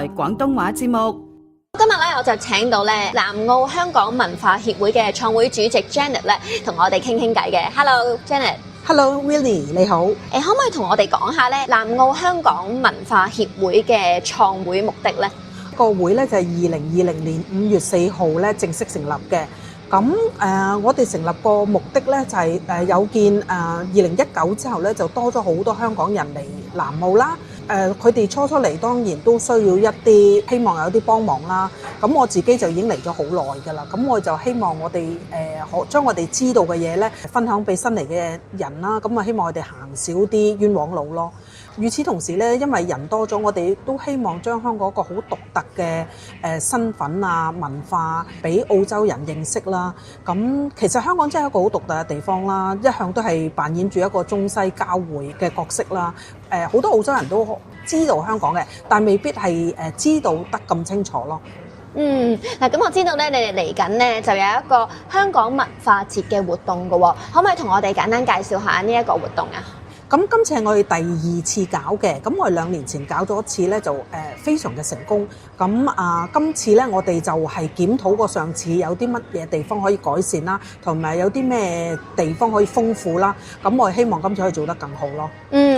廣東話節目。今日咧我就請到咧南澳香港文化協會嘅創會主席 Janet 咧，同我哋傾傾偈嘅。Hello Janet。Hello Willie， 你好。可唔可以同我哋講下咧南澳香港文化協會嘅創會目的咧？個會咧就係2020年5月4號咧正式成立嘅。咁我哋成立個目的咧就係有見2019之後咧就多咗好多香港人嚟南澳啦。佢哋初嚟當然都需要一啲希望有啲幫忙啦。咁我自己就已經嚟咗好耐㗎啦。咁我就希望我哋將我哋知道嘅嘢咧分享俾新嚟嘅人啦。咁啊希望我哋行少啲冤枉路咯。與此同時咧，因為人多咗，我哋都希望將香港一個好獨特嘅身份啊文化俾澳洲人認識啦。咁其實香港真係一個好獨特嘅地方啦，一向都係扮演住一個中西交匯嘅角色啦。好多澳洲人都知道香港嘅，但未必係知道得咁清楚咯。嗱，咁我知道咧，你哋嚟緊咧就有一個香港文化節嘅活動㗎喎，可唔可以同我哋簡單介紹下呢一個活動啊？咁今次係我哋第2次搞嘅，咁我哋2年前搞咗一次咧，就非常嘅成功。咁今次咧，我哋就係檢討過上次有啲乜嘢地方可以改善啦，同埋有啲咩地方可以豐富啦。咁我哋希望今次可以做得更好咯。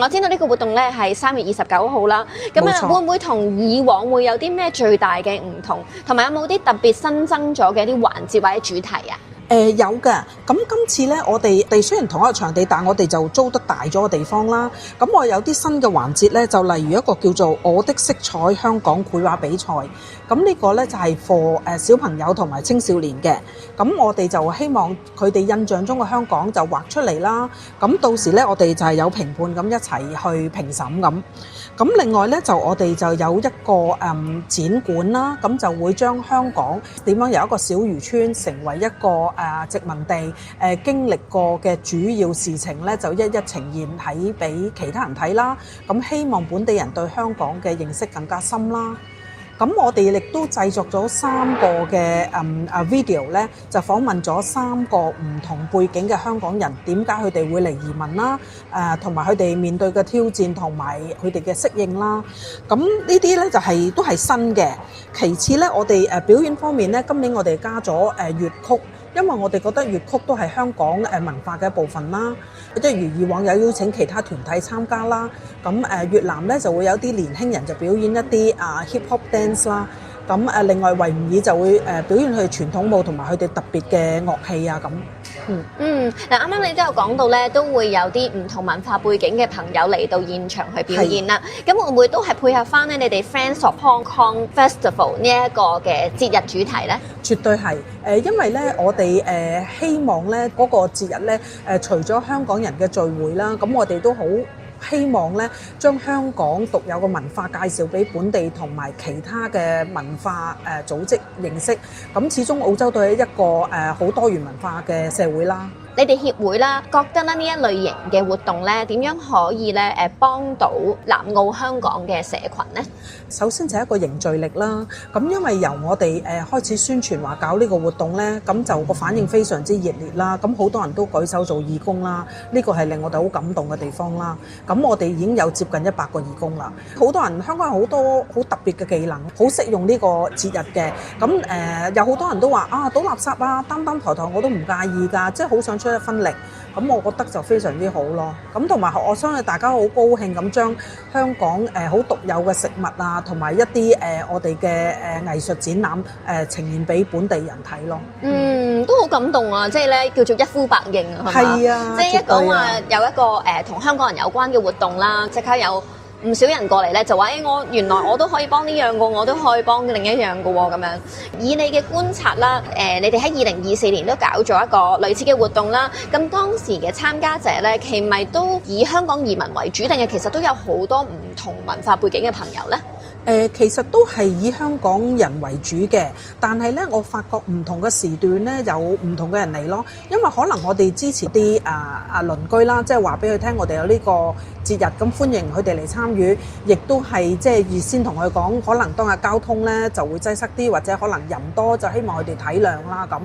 我知道呢個活動咧係3月29號啦。咁冇錯。會唔會同以往會有啲咩最大嘅唔同？同埋有冇啲特別新增咗嘅啲環節或者主題啊？有嘅，咁今次咧，我哋雖然同一個場地，但我哋就租得大咗個地方啦。咁我有啲新嘅環節咧，就例如一個叫做我的色彩香港繪畫比賽。咁呢個咧就係 for 小朋友同埋青少年嘅。咁我哋就希望佢哋印象中嘅香港就畫出嚟啦。咁到時咧，我哋就係有評判咁一齊去評審咁。咁另外咧，就我哋就有一個展館啦。咁就會將香港點樣由一個小漁村成為一個殖民地經歷過嘅主要事情咧，就一一呈現喺俾其他人睇啦。咁希望本地人對香港嘅認識更加深啦。咁我哋亦都製作咗3個嘅video 咧，就訪問咗3個唔同背景嘅香港人，點解佢哋會嚟移民啦？同埋佢哋面對嘅挑戰同埋佢哋嘅適應啦。咁呢啲咧就係都係新嘅。其次咧，我哋表演方面咧，今年我哋加咗粵曲。因為我哋覺得粵曲都係香港文化嘅一部分啦，即係如以往有邀請其他團體參加啦。咁越南咧就會有啲年輕人就表演一啲hip hop dance 啦。咁另外維吾爾就會表演佢傳統舞同埋佢哋特別嘅樂器啊咁。嗱，啱啱你都有講到咧，都會有啲唔同文化背景嘅朋友嚟到現場去表演啦。咁會唔會都係配合翻咧你哋 Friends of Hong Kong Festival 呢一個嘅節日主題咧？絕對係因為咧我哋希望咧嗰個節日咧除咗香港人嘅聚會啦，咁我哋都好希望咧將香港獨有嘅文化介紹俾本地同埋其他嘅文化組織認識。咁始終澳洲都係一個好多元文化嘅社會啦。你哋協會啦，覺得咧呢一類型嘅活動咧，點樣可以咧幫到南澳香港嘅社群呢？首先就係一個凝聚力啦。咁因為由我哋開始宣傳話搞呢個活動咧，咁就個反應非常之熱烈啦。咁好多人都舉手做義工啦，呢個係令我哋好感動嘅地方啦。咁我哋已經有接近100個義工啦。好多人香港有好多好特別嘅技能，好適用呢個節日嘅。咁有好多人都話倒垃圾啊，擔抬我都唔介意㗎，即係好想出一分力。咁我覺得就非常之好咯。咁同埋我相信大家好高興咁將香港好獨有嘅食物啊，同埋一啲我哋嘅藝術展覽呈現俾本地人睇咯。都好感動啊！即係咧叫做一呼百應啊，係嘛？係啊，即係一講話有一個同香港人有關嘅活動啦，即刻有唔少人過嚟咧，就話我原來我都可以幫呢樣嘅，我都可以幫另一樣嘅喎咁樣。以你嘅觀察啦，你哋喺2024年都搞咗一個類似嘅活動啦。咁當時嘅參加者咧，係咪都以香港移民為主，定係其實都有好多唔同文化背景嘅朋友咧？其實都係以香港人為主嘅，但係咧，我發覺唔同嘅時段咧有唔同嘅人嚟咯。因為可能我哋支持啲鄰居啦，即係話俾佢聽，我哋有呢個節日，咁歡迎佢哋嚟參與，亦都係即係預先同佢講，可能當日交通咧就會擠塞啲，或者可能人多，就希望佢哋體諒啦咁。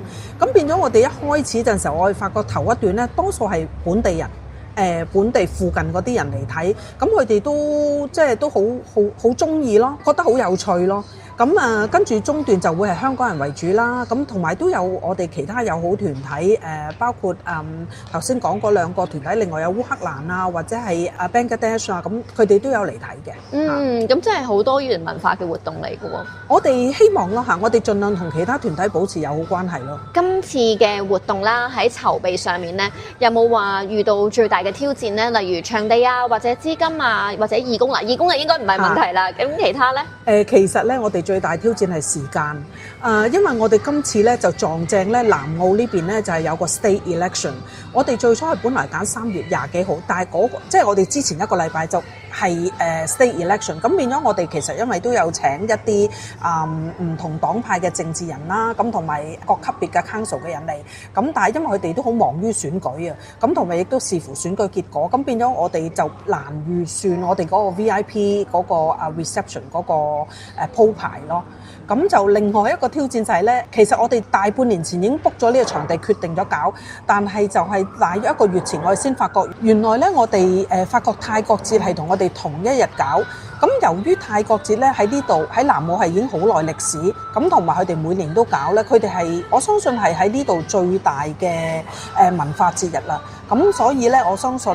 咁變咗我哋一開始陣時候，我哋發覺頭一段咧多數係本地人。本地附近嗰啲人嚟睇，咁佢哋都即係都好中意咯，覺得好有趣咯。咁跟住中段就會係香港人為主啦，咁同埋都有我哋其他友好團體，包括頭先講嗰兩個團體，另外有烏克蘭啊，或者係Bangladesh 啊，咁佢哋都有嚟睇嘅。咁真係好多元文化嘅活動嚟嘅喎。我哋希望咯嚇，我哋盡量同其他團體保持友好關係咯。今次嘅活動啦，喺籌備上面咧，有冇話遇到最大嘅挑戰咧？例如場地啊，或者資金啊，或者義工啦，義工啊應該唔係問題啦。咁其他咧？其實咧，我哋最大挑戰係時間。因為我哋今次咧就撞正咧南澳呢邊咧就係有個 state election。我哋最初係本來揀3月20幾號，但係嗰個即係我哋之前一個禮拜就係state election，咁變咗我哋其實因為都有請一啲唔同黨派嘅政治人啦，咁同埋各級別嘅 council 嘅人嚟，咁但係因為佢哋都好忙於選舉啊，咁同埋亦都視乎選舉結果，咁變咗我哋就難預算我哋嗰個 VIP 嗰個 reception 嗰個鋪排咯。咁就另外一個挑戰就係咧，其實我哋大半年前已經 book 咗呢個場地，決定咗搞，但係就係大約1個月前，我哋先發覺原來咧我哋發覺泰國節係同我哋同一日搞。咁由於泰國節咧喺呢度喺南澳係已經好耐歷史，咁同埋佢哋每年都搞咧，佢哋係我相信係喺呢度最大嘅文化節日啦。咁所以咧，我相信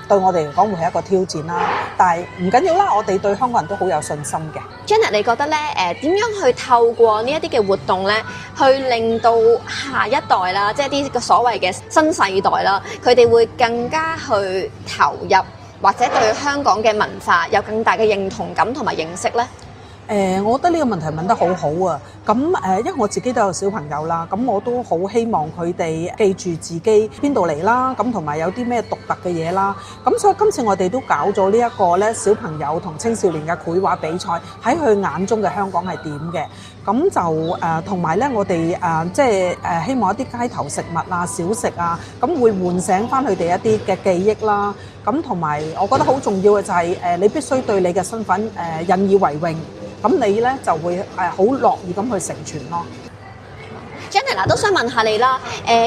對我哋嚟講會係一個挑戰啦。但係唔緊要啦，我哋對香港人都好有信心嘅。Janet， 你覺得咧點樣去透過呢一啲嘅活動咧，去令到下一代啦，即係啲個所謂嘅新世代啦，佢哋會更加去投入，或者對香港嘅文化有更大嘅認同感同埋認識呢？我覺得呢個問題問得好好啊！咁因為我自己都有小朋友啦，咁我都好希望佢哋記住自己邊度嚟啦，咁同埋有啲咩獨特嘅嘢啦。咁所以今次我哋都搞咗呢一個咧小朋友同青少年嘅繪畫比賽，喺佢眼中嘅香港係點嘅。咁就同埋咧，我哋即係希望一啲街頭食物啊、小食啊，咁會喚醒翻佢哋一啲嘅記憶啦。咁同埋我覺得好重要嘅就係你必須對你嘅身份引以為榮。咁你咧就會好樂意咁去成全咯。Janet， 都想問下你啦，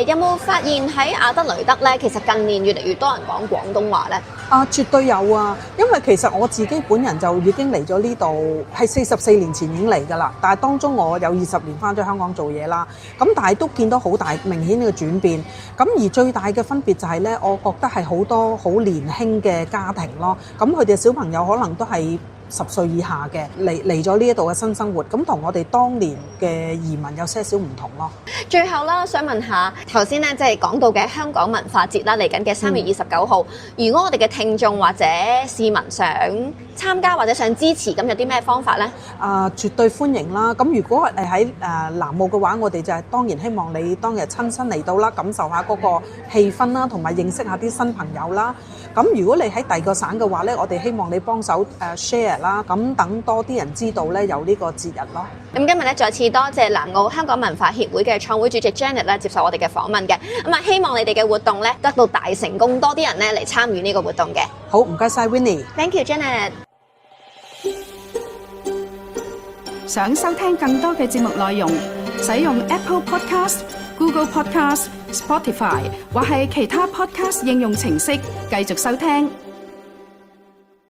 有冇發現喺亞德雷德咧，其實近年越嚟越多人講廣東話咧？絕對有啊！因為其實我自己本人就已經嚟咗呢度，係44年前已經嚟㗎啦。但係當中我有20年返咗香港做嘢啦，咁但係都見到好大明顯嘅轉變。咁而最大嘅分別就係咧，我覺得係好多好年輕嘅家庭咯。咁佢哋小朋友可能都係10歲以下嘅嚟咗呢一度嘅新生活，咁同我哋當年嘅移民有些少唔同咯。最後啦，想問下頭先咧，即係講到嘅香港文化節啦，嚟緊嘅3月29號，如果我哋嘅聽眾或者市民想參加或者想支持，咁有啲咩方法呢？絕對歡迎啦！咁如果喺南澳嘅話，我哋就係當然希望你當日親身嚟到啦，感受下嗰個氣氛啦，同埋認識下啲新朋友啦。咁如果你喺第二個省嘅話咧，我哋希望你幫手share 啦，咁等多啲人知道咧有呢個節日咯。咁今日咧再次多謝南澳香港文化協會嘅創會主席 Janet 咧接受我哋嘅訪問嘅。咁啊，希望你哋嘅活動咧得到大成功，多啲人咧嚟參與呢個活動嘅。好，唔該晒 Winnie。Thank you Janet。想收聽更多嘅節目內容，使用 Apple Podcast、Google Podcast、Spotify 或係其他 Podcast 應用程式繼續收聽。